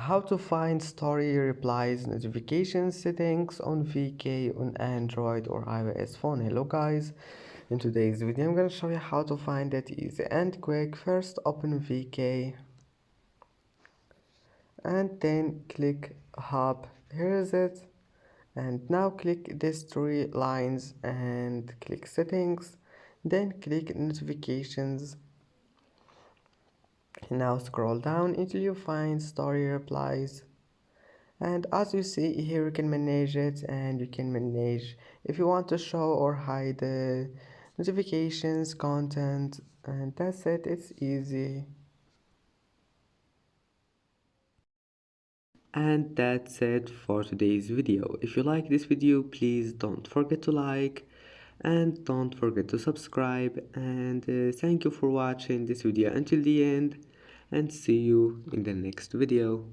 how to find story replies notification settings on VK on Android or iOS phone. Hello guys, in today's video I'm gonna show you how to find that easy and quick. First open VK and then click hub. Here is it, and now click these three lines and click settings, then click notifications. Now scroll down until you find story replies, and as you see here you can manage it, and you can manage if you want to show or hide the notifications content, and that's it. It's easy. And that's it for today's video. If you like this video, please don't forget to like and don't forget to subscribe, and thank you for watching this video until the end, and see you in the next video.